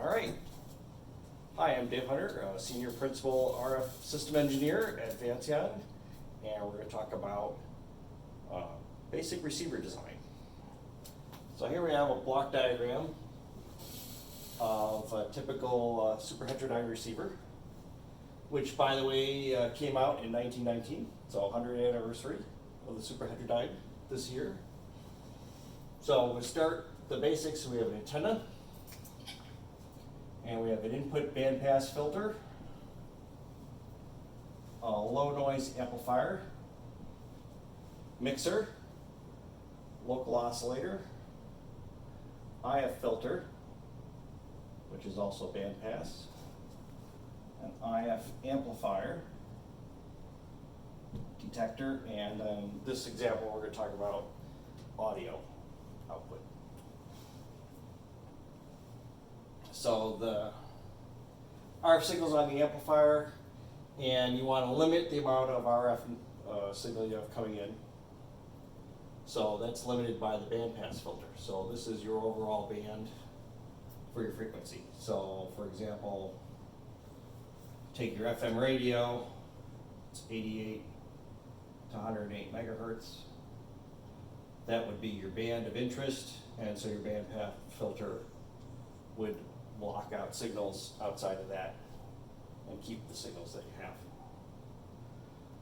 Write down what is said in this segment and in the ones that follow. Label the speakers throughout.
Speaker 1: All right. Hi, I'm Dave Hunter, Senior Principal RF System Engineer at Vanteon, and we're going to talk about basic receiver design. So here we have a block diagram of a typical super heterodyne receiver, which, by the way, came out in 1919. It's a 100th anniversary of the super heterodyne this year. So we'll start the basics. We have an antenna, and we have an input bandpass filter, a low noise amplifier, mixer, local oscillator, IF filter, which is also bandpass, an IF amplifier, detector, and in this example we're going to talk about audio output. So the RF signals on the amplifier, and you want to limit the amount of RF signal you have coming in. So that's limited by the bandpass filter. So this is your overall band for your frequency. So for example, take your FM radio, it's 88 to 108 megahertz. That would be your band of interest, and so your bandpass filter would block out signals outside of that and keep the signals that you have.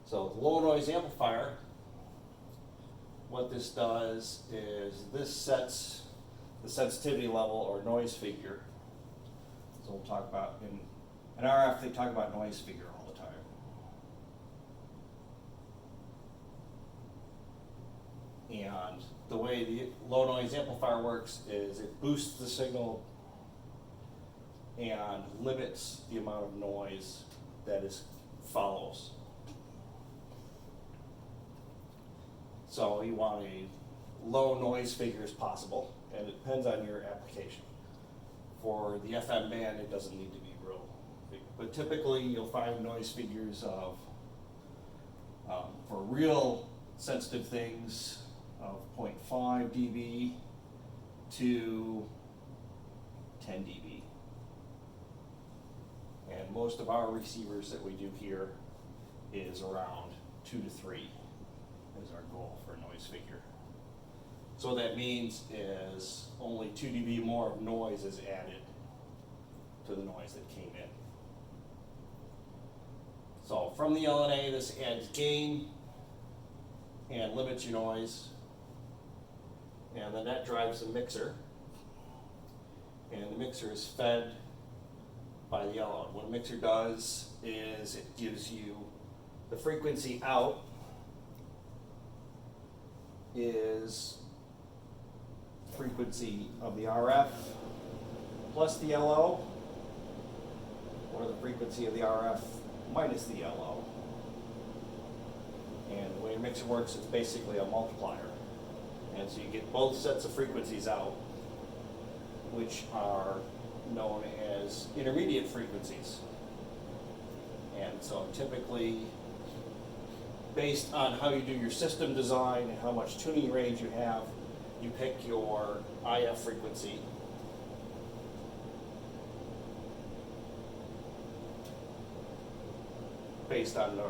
Speaker 1: So the low noise amplifier, what this does is this sets the sensitivity level or noise figure. So we'll talk about, in RF they talk about noise figure all the time. And the way the low noise amplifier works is it boosts the signal and limits the amount of noise that follows. So you want a low noise figure as possible, and it depends on your application. For the FM band, it doesn't need to be real big, but typically you'll find noise figures of, for real sensitive things, of 0.5 dB to 10 dB. And most of our receivers that we do here is around 2 to 3 is our goal for noise figure. So what that means is only 2 dB more of noise is added to the noise that came in. So from the LNA, this adds gain and limits your noise, and then that drives the mixer, and the mixer is fed by the LO. What a mixer does is it gives you the frequency out is frequency of the RF plus the LO, or the frequency of the RF minus the LO. And the way a mixer works, it's basically a multiplier. And so you get both sets of frequencies out, which are known as intermediate frequencies. And so typically, based on how you do your system design and how much tuning range you have, you pick your IF frequency. Based on the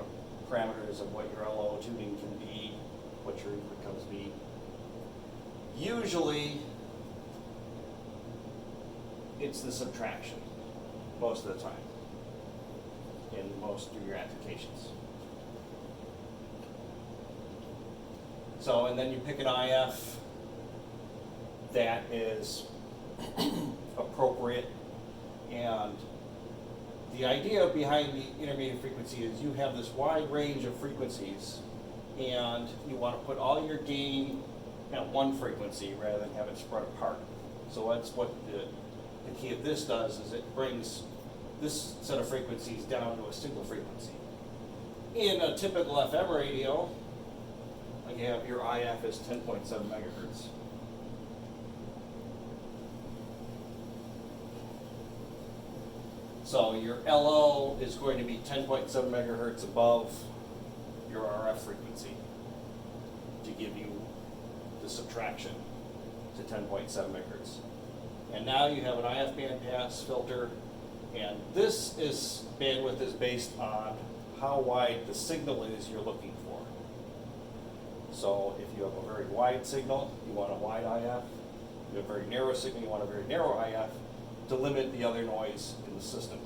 Speaker 1: parameters of what your LO tuning can be, what your input comes be. Usually, it's the subtraction most of the time in most of your applications. So, and then you pick an IF that is appropriate, and the idea behind the intermediate frequency is you have this wide range of frequencies, and you want to put all your gain at one frequency rather than have it spread apart. So that's what the key of this does, is it brings this set of frequencies down to a single frequency. In a typical FM radio, you have your IF is 10.7 megahertz. So your LO is going to be 10.7 megahertz above your RF frequency to give you the subtraction to 10.7 megahertz. And now you have an IF bandpass filter, and this is bandwidth is based on how wide the signal is you're looking for. So if you have a very wide signal, you want a wide IF. If you have a very narrow signal, you want a very narrow IF to limit the other noise in the system.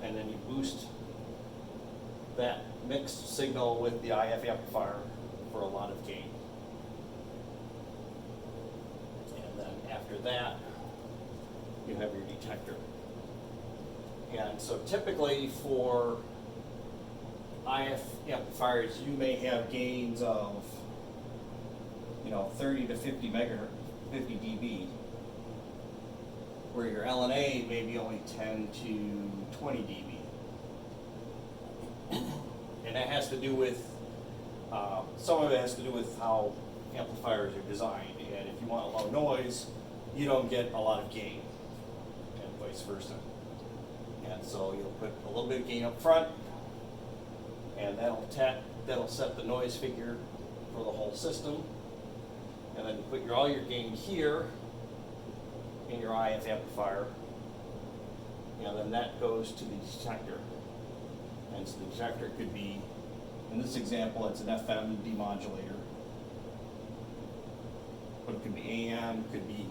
Speaker 1: And then you boost that mixed signal with the IF amplifier for a lot of gain. And then after that, you have your detector. And so typically for IF amplifiers, you may have gains of 30 to 50 megahertz, 50 dB, where your LNA may be only 10 to 20 dB. And that has to do with, some of it has to do with how amplifiers are designed. And if you want low noise, you don't get a lot of gain, and vice versa. And so you'll put a little bit of gain up front, and that'll set the noise figure for the whole system. And then you put all your gain here in your IF amplifier, and then that goes to the detector. And so the detector could be, in this example, it's an FM demodulator, but it could be AM, could be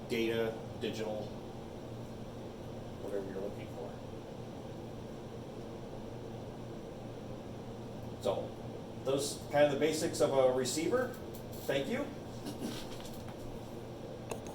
Speaker 1: data, digital, whatever you're looking for. So those kind of the basics of a receiver. Thank you.